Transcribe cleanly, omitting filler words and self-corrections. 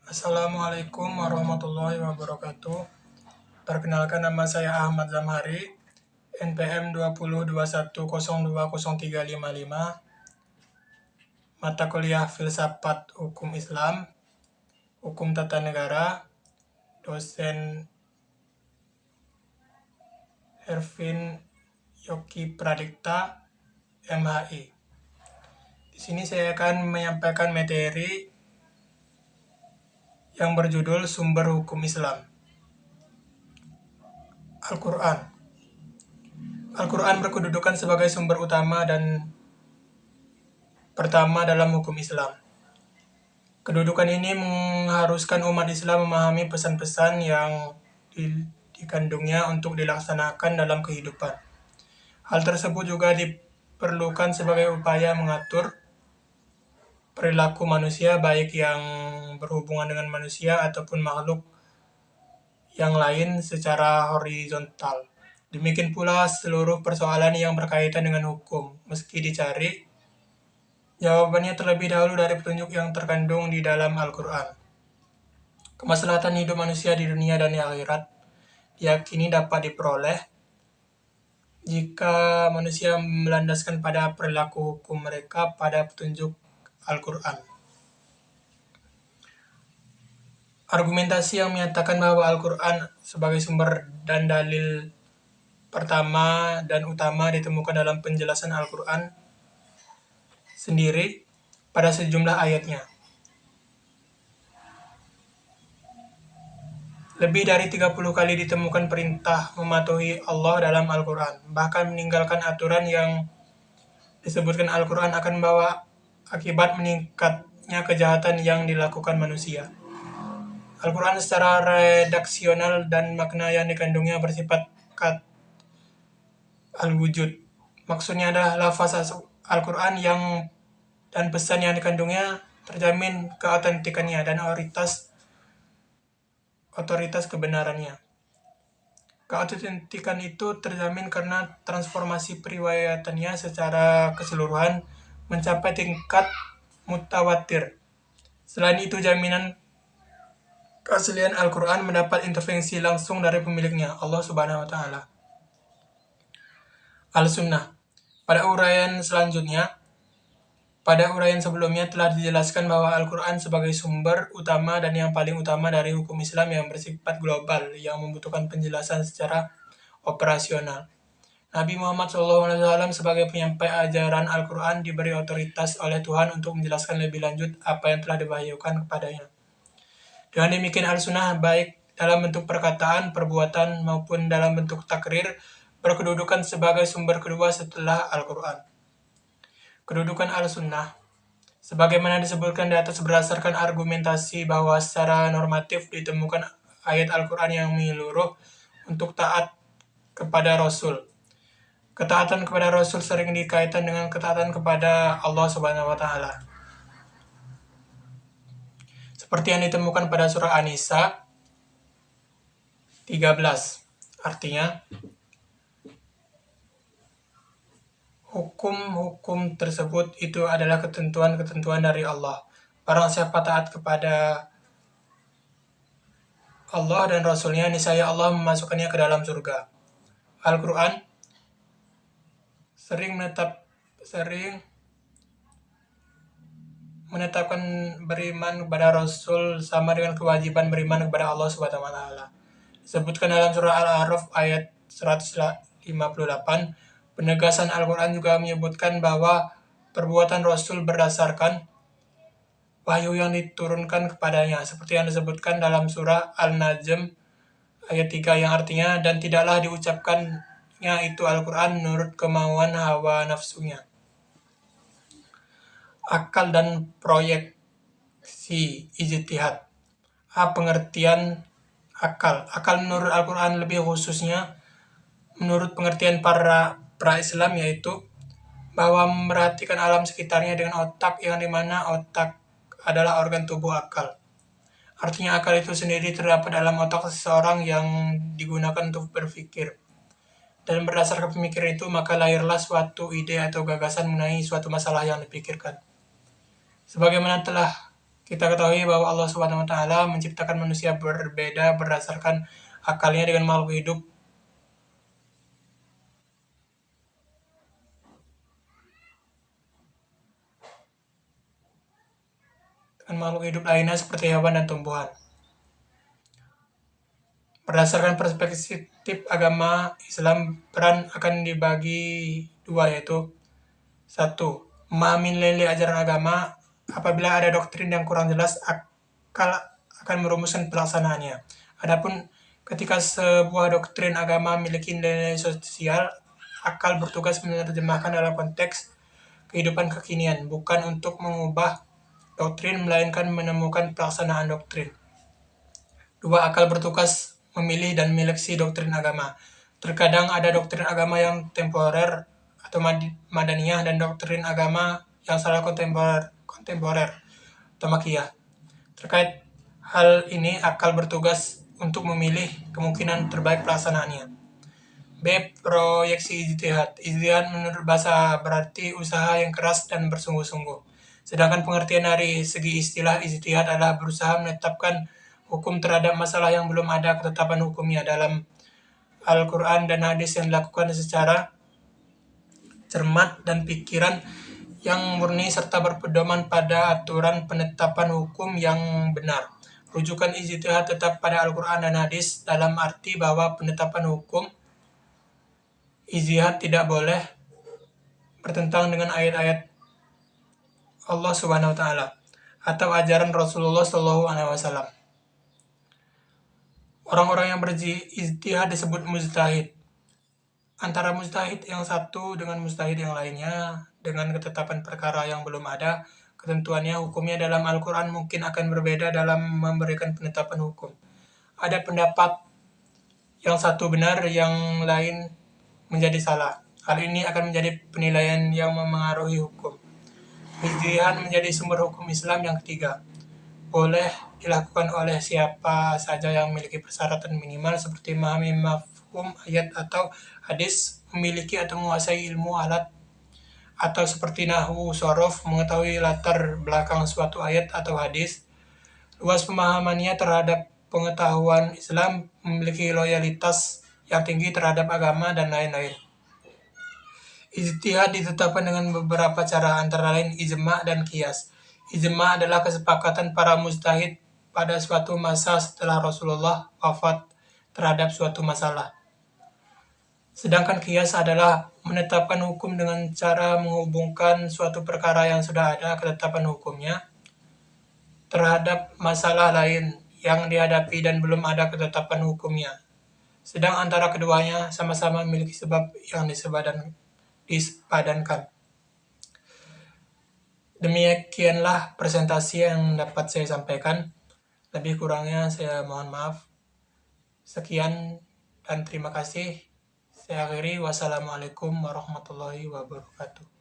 Assalamualaikum warahmatullahi wabarakatuh. Perkenalkan, nama saya Ahmad Zamhari, NPM 2021020355, mata kuliah Filsafat Hukum Islam, Hukum Tata Negara, dosen Ervin Yogi Pradikta, MHI. Di sini saya akan menyampaikan materi yang berjudul Sumber Hukum Islam. Al-Quran. Al-Quran berkedudukan sebagai sumber utama dan pertama dalam hukum Islam. Kedudukan ini mengharuskan umat Islam memahami pesan-pesan yang dikandungnya untuk dilaksanakan dalam kehidupan. Hal tersebut juga diperlukan sebagai upaya mengatur perilaku manusia, baik yang berhubungan dengan manusia ataupun makhluk yang lain secara horizontal. Demikian pula seluruh persoalan yang berkaitan dengan hukum, meski dicari jawabannya terlebih dahulu dari petunjuk yang terkandung di dalam Al-Quran. Kemaslahatan hidup manusia di dunia dan di akhirat diyakini dapat diperoleh jika manusia melandaskan pada perilaku hukum mereka pada petunjuk Al-Quran. Argumentasi yang menyatakan bahwa Al-Quran sebagai sumber dan dalil pertama dan utama ditemukan dalam penjelasan Al-Quran sendiri pada sejumlah ayatnya. Lebih dari 30 kali ditemukan perintah mematuhi Allah dalam Al-Quran. Bahkan meninggalkan aturan yang disebutkan Al-Quran akan membawa akibat meningkatnya kejahatan yang dilakukan manusia. Al-Quran secara redaksional dan makna yang dikandungnya bersifat al-wujud. Maksudnya adalah lafaz Al-Quran dan pesan yang dikandungnya terjamin keautentikannya dan otoritas kebenarannya. Keautentikan itu terjamin karena transformasi periwayatannya secara keseluruhan mencapai tingkat mutawatir. Selain itu, jaminan keaslian Al-Quran mendapat intervensi langsung dari pemiliknya, Allah Subhanahu wa Ta'ala. Al-Sunnah. Pada uraian sebelumnya telah dijelaskan bahwa Al-Quran sebagai sumber utama dan yang paling utama dari hukum Islam yang bersifat global, yang membutuhkan penjelasan secara operasional. Nabi Muhammad SAW sebagai penyampai ajaran Al-Quran diberi otoritas oleh Tuhan untuk menjelaskan lebih lanjut apa yang telah diwahyukan kepadanya. Dengan demikian, Al-Sunnah baik dalam bentuk perkataan, perbuatan, maupun dalam bentuk takrir berkedudukan sebagai sumber kedua setelah Al-Quran. Kedudukan Al-Sunnah sebagaimana disebutkan di atas berdasarkan argumentasi bahwa secara normatif ditemukan ayat Al-Quran yang menyeluruh untuk taat kepada Rasul. Ketaatan kepada Rasul sering dikaitkan dengan ketaatan kepada Allah Subhanahu wa Ta'ala. Seperti yang ditemukan pada surah An-Nisa 13. Artinya, hukum-hukum tersebut itu adalah ketentuan-ketentuan dari Allah. Barang siapa taat kepada Allah dan Rasulnya, niscaya Allah memasukkannya ke dalam surga. Al-Quran sering menetapkan beriman kepada Rasul sama dengan kewajiban beriman kepada Allah Subhanahu wa Ta'ala. Disebutkan dalam surah Al-A'raf ayat 158, penegasan Al-Quran juga menyebutkan bahwa perbuatan Rasul berdasarkan wahyu yang diturunkan kepadanya, seperti yang disebutkan dalam surah Al-Najm ayat 3 yang artinya, dan tidaklah diucapkannya itu Al-Quran menurut kemauan hawa nafsunya. Akal dan proyeksi ijtihad. Pengertian akal. Akal menurut Al-Quran lebih khususnya menurut pengertian para pra-Islam yaitu bahwa memperhatikan alam sekitarnya dengan otak, yang dimana otak adalah organ tubuh akal. Artinya akal itu sendiri terdapat dalam otak seseorang yang digunakan untuk berpikir. Dan berdasarkan pemikiran itu maka lahirlah suatu ide atau gagasan mengenai suatu masalah yang dipikirkan. Sebagaimana telah Kita ketahui bahwa Allah Subhanahu wa taala menciptakan manusia berbeda berdasarkan akalnya dengan makhluk hidup lainnya seperti hewan dan tumbuhan. Berdasarkan perspektif agama Islam, peran akan dibagi dua, yaitu satu, memahami nilai ajaran agama. Apabila ada doktrin yang kurang jelas, akal akan merumuskan pelaksanaannya. Adapun ketika sebuah doktrin agama memiliki nilai sosial, akal bertugas menerjemahkan dalam konteks kehidupan kekinian, bukan untuk mengubah doktrin, melainkan menemukan pelaksanaan doktrin. Dua, akal bertugas memilih dan menyeleksi doktrin agama. Terkadang ada doktrin agama yang temporer atau madaniyah dan doktrin agama yang salah kontemporer atau makiyah. Terkait hal ini, akal bertugas untuk memilih kemungkinan terbaik pelaksanaannya. B. Proyeksi ijtihad. Ijtihad menurut bahasa berarti usaha yang keras dan bersungguh-sungguh. Sedangkan pengertian dari segi istilah ijtihad adalah berusaha menetapkan hukum terhadap masalah yang belum ada ketetapan hukumnya dalam Al-Quran dan hadis yang dilakukan secara cermat dan pikiran yang murni serta berpedoman pada aturan penetapan hukum yang benar. Rujukan ijtihad tetap pada Al-Quran dan hadis dalam arti bahwa penetapan hukum ijtihad tidak boleh bertentangan dengan ayat-ayat Allah Subhanahu wa taala atau ajaran Rasulullah Shallallahu alaihi wasallam. Orang-orang yang berijtihad disebut mujtahid. Antara mujtahid yang satu dengan mujtahid yang lainnya dengan ketetapan perkara yang belum ada ketentuannya, hukumnya dalam Al-Quran mungkin akan berbeda dalam memberikan penetapan hukum. Ada pendapat yang satu benar, yang lain menjadi salah. Hal ini akan menjadi penilaian yang memengaruhi hukum. Ijtihad menjadi sumber hukum Islam yang ketiga. Boleh dilakukan oleh siapa saja yang memiliki persyaratan minimal seperti memahami mafhum ayat atau hadis, memiliki atau menguasai ilmu alat, atau seperti nahwu, sorof, mengetahui latar belakang suatu ayat atau hadis, luas pemahamannya terhadap pengetahuan Islam, memiliki loyalitas yang tinggi terhadap agama, dan lain-lain. Ijtihad ditetapkan dengan beberapa cara, antara lain ijma' dan qiyas. Ijma' adalah kesepakatan para mujtahid pada suatu masa setelah Rasulullah wafat terhadap suatu masalah. Sedangkan qiyas adalah menetapkan hukum dengan cara menghubungkan suatu perkara yang sudah ada ketetapan hukumnya terhadap masalah lain yang dihadapi dan belum ada ketetapan hukumnya. Sedang antara keduanya sama-sama memiliki sebab yang disepadankan. Demikianlah presentasi yang dapat saya sampaikan. Lebih kurangnya saya mohon maaf. Sekian dan terima kasih. Saya akhiri. Wassalamualaikum warahmatullahi wabarakatuh.